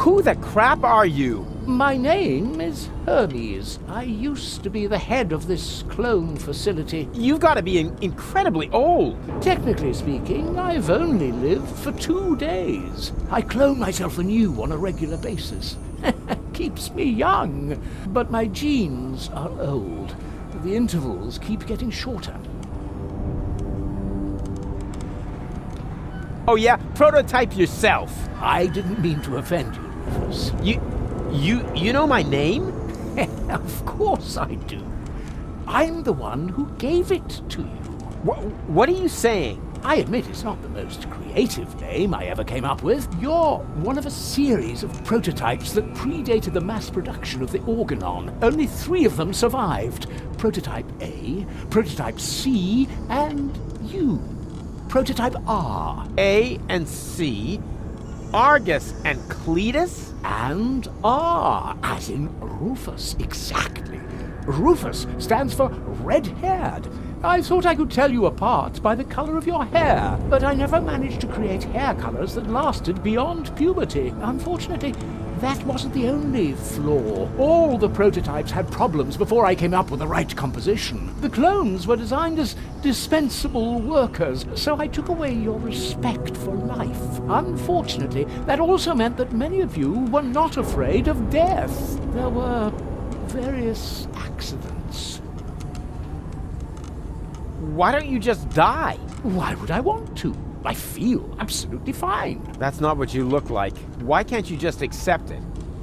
Who the crap are you? My name is Hermes. I used to be the head of this clone facility. You've got to be incredibly old. Technically speaking, I've only lived for 2 days. I clone myself anew on a regular basis. Keeps me young, but my genes are old. The intervals keep getting shorter. Oh yeah? Prototype yourself. I didn't mean to offend you, Rufus. You know my name? Of course I do. I'm the one who gave it to you. What are you saying? I admit it's not the most creative name I ever came up with. You're one of a series of prototypes that predated the mass production of the Organon. Only 3 of them survived. Prototype A, Prototype C, and you. Prototype R. A and C, Argus and Cletus? And R, as in Rufus, exactly. Rufus stands for red-haired. I thought I could tell you apart by the color of your hair, but I never managed to create hair colors that lasted beyond puberty. Unfortunately, that wasn't the only flaw. All the prototypes had problems before I came up with the right composition. The clones were designed as dispensable workers, so I took away your respect for life. Unfortunately, that also meant that many of you were not afraid of death. There were various accidents. Why don't you just die? Why would I want to? I feel absolutely fine. That's not what you look like. Why can't you just accept it?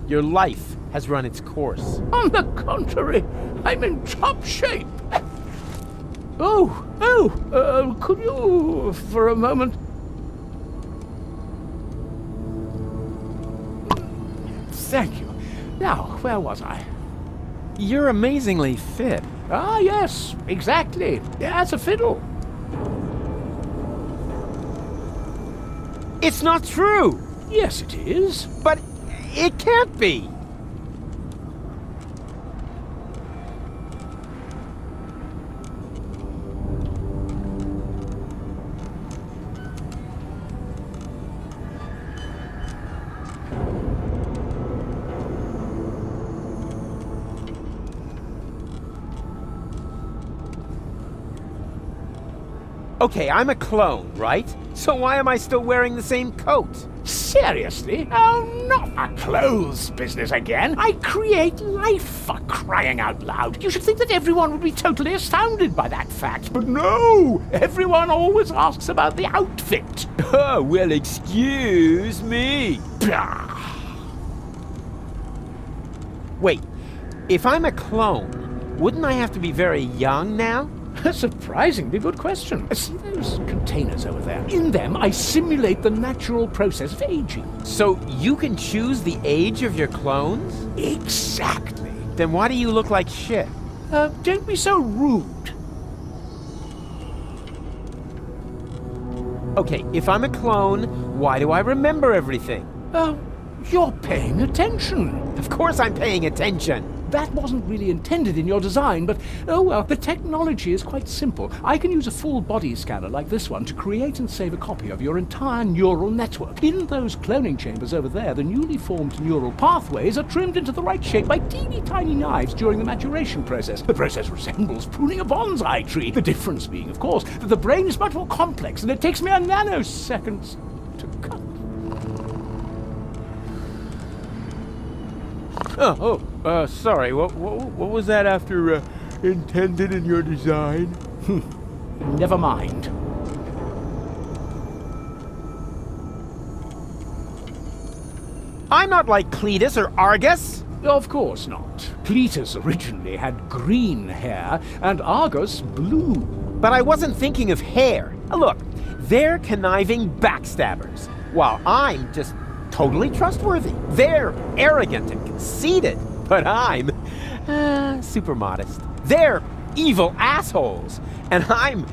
Your life has run its course. On the contrary, I'm in top shape. Could you, for a moment... Thank you. Now, where was I? You're amazingly fit. Ah, yes, exactly. As a fiddle. It's not true! Yes, it is. But it can't be! Okay, I'm a clone, right? So why am I still wearing the same coat? Seriously? Oh, not a clothes business again. I create life, for crying out loud. You should think that everyone would be totally astounded by that fact. But no! Everyone always asks about the outfit. Oh, well, excuse me. Wait, if I'm a clone, wouldn't I have to be very young now? A surprisingly good question. See those containers over there? In them, I simulate the natural process of aging. So you can choose the age of your clones? Exactly. Then why do you look like shit? Don't be so rude. Okay, if I'm a clone, why do I remember everything? You're paying attention. Of course I'm paying attention. That wasn't really intended in your design, but oh well, the technology is quite simple. I can use a full body scanner like this one to create and save a copy of your entire neural network. In those cloning chambers over there, the newly formed neural pathways are trimmed into the right shape by teeny tiny knives during the maturation process. The process resembles pruning a bonsai tree. The difference being, of course, that the brain is much more complex and it takes me a nanosecond to cut. Sorry, what was that after intended in your design? Never mind. I'm not like Cletus or Argus. Of course not. Cletus originally had green hair and Argus blue. But I wasn't thinking of hair. Look, they're conniving backstabbers, while I'm just totally trustworthy. They're arrogant and conceited, but I'm super modest. They're evil assholes, and I'm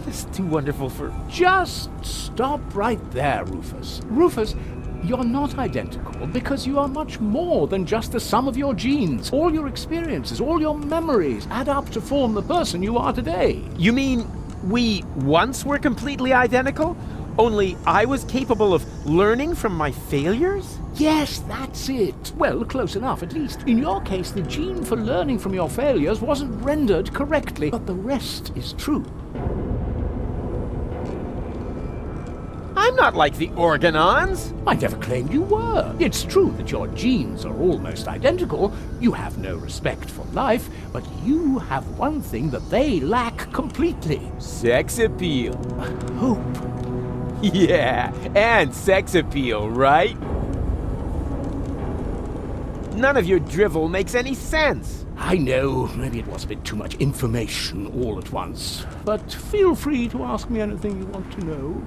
just too wonderful for... Just stop right there, Rufus. Rufus, you're not identical because you are much more than just the sum of your genes. All your experiences, all your memories add up to form the person you are today. You mean we once were completely identical? Only I was capable of learning from my failures? Yes, that's it. Well, close enough, at least. In your case, the gene for learning from your failures wasn't rendered correctly, but the rest is true. I'm not like the Organons. I never claimed you were. It's true that your genes are almost identical. You have no respect for life, but you have one thing that they lack completely. Sex appeal. Hope. Yeah, and sex appeal, right? None of your drivel makes any sense. I know, maybe it was a bit too much information all at once, but feel free to ask me anything you want to know.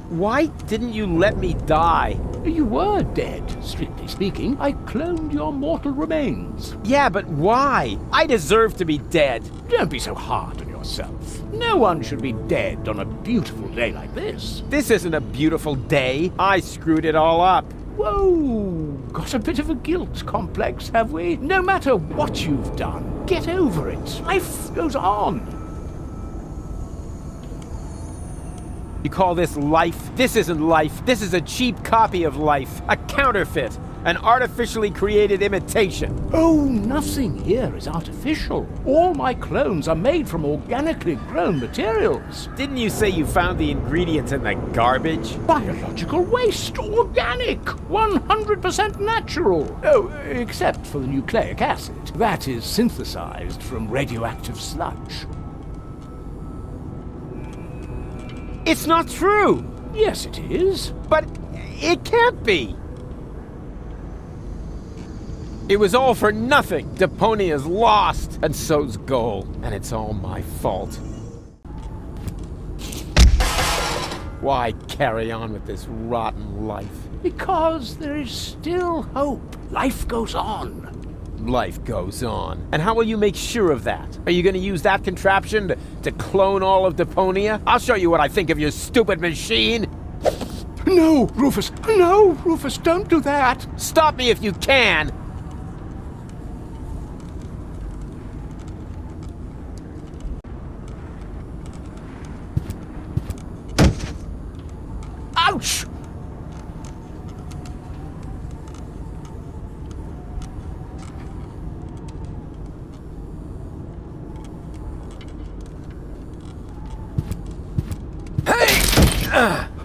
Why didn't you let me die? You were dead, strictly speaking. I cloned your mortal remains. Yeah, but why? I deserve to be dead. Don't be so hard on yourself. No one should be dead on a beautiful day like this. This isn't a beautiful day. I screwed it all up. Whoa! Got a bit of a guilt complex, have we? No matter what you've done, get over it. Life goes on. You call this life? This isn't life. This is a cheap copy of life. A counterfeit. An artificially created imitation. Oh, nothing here is artificial. All my clones are made from organically grown materials. Didn't you say you found the ingredients in the garbage? Biological waste, organic, 100% natural. Oh, except for the nucleic acid. That is synthesized from radioactive sludge. It's not true! Yes, it is. But it can't be! It was all for nothing! Deponia's lost, and so's Goal, and it's all my fault. Why carry on with this rotten life? Because there is still hope. Life goes on. Life goes on. And how will you make sure of that? Are you going to use that contraption to clone all of Deponia? I'll show you what I think of your stupid machine! No, Rufus! No, Rufus, don't do that! Stop me if you can! Ouch!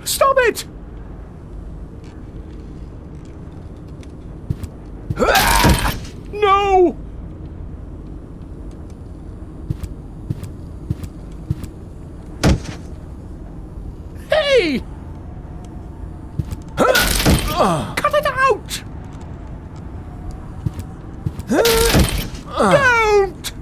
Stop it! No! Hey! Cut it out! Don't!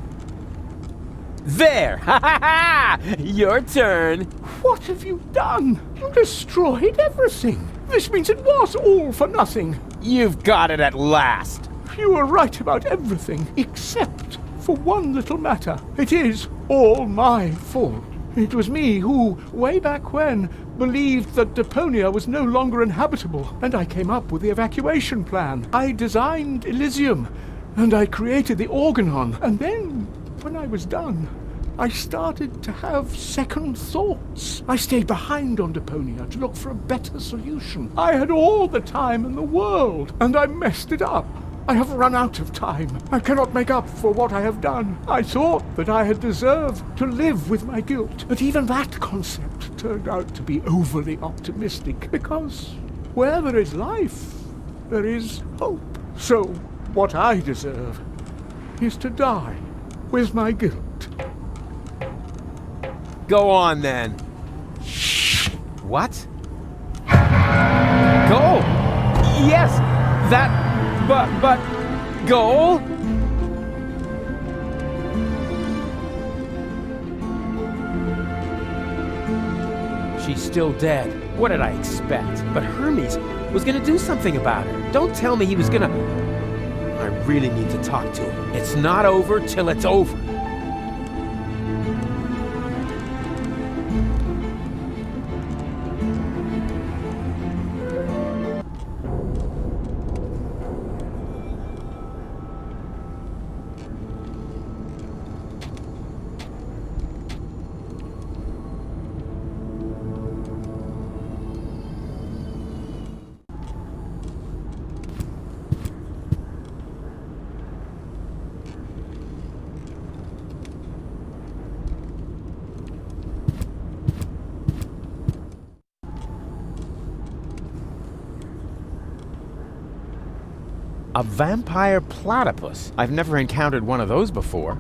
There! Ha ha ha! Your turn! What have you done? You destroyed everything. This means it was all for nothing. You've got it at last! You were right about everything, except for one little matter. It is all my fault. It was me who, way back when, believed that Deponia was no longer inhabitable, and I came up with the evacuation plan. I designed Elysium, and I created the Organon, and then, when I was done, I started to have second thoughts. I stayed behind on Deponia to look for a better solution. I had all the time in the world, and I messed it up. I have run out of time. I cannot make up for what I have done. I thought that I had deserved to live with my guilt, but even that concept turned out to be overly optimistic, because where there is life, there is hope. So what I deserve is to die with my guilt. Go on, then. What? Goal? Yes, that... but... Goal? She's still dead. What did I expect? But Hermes was gonna do something about her. Don't tell me he was gonna... I really need to talk to him. It's not over till it's over. A vampire platypus? I've never encountered one of those before.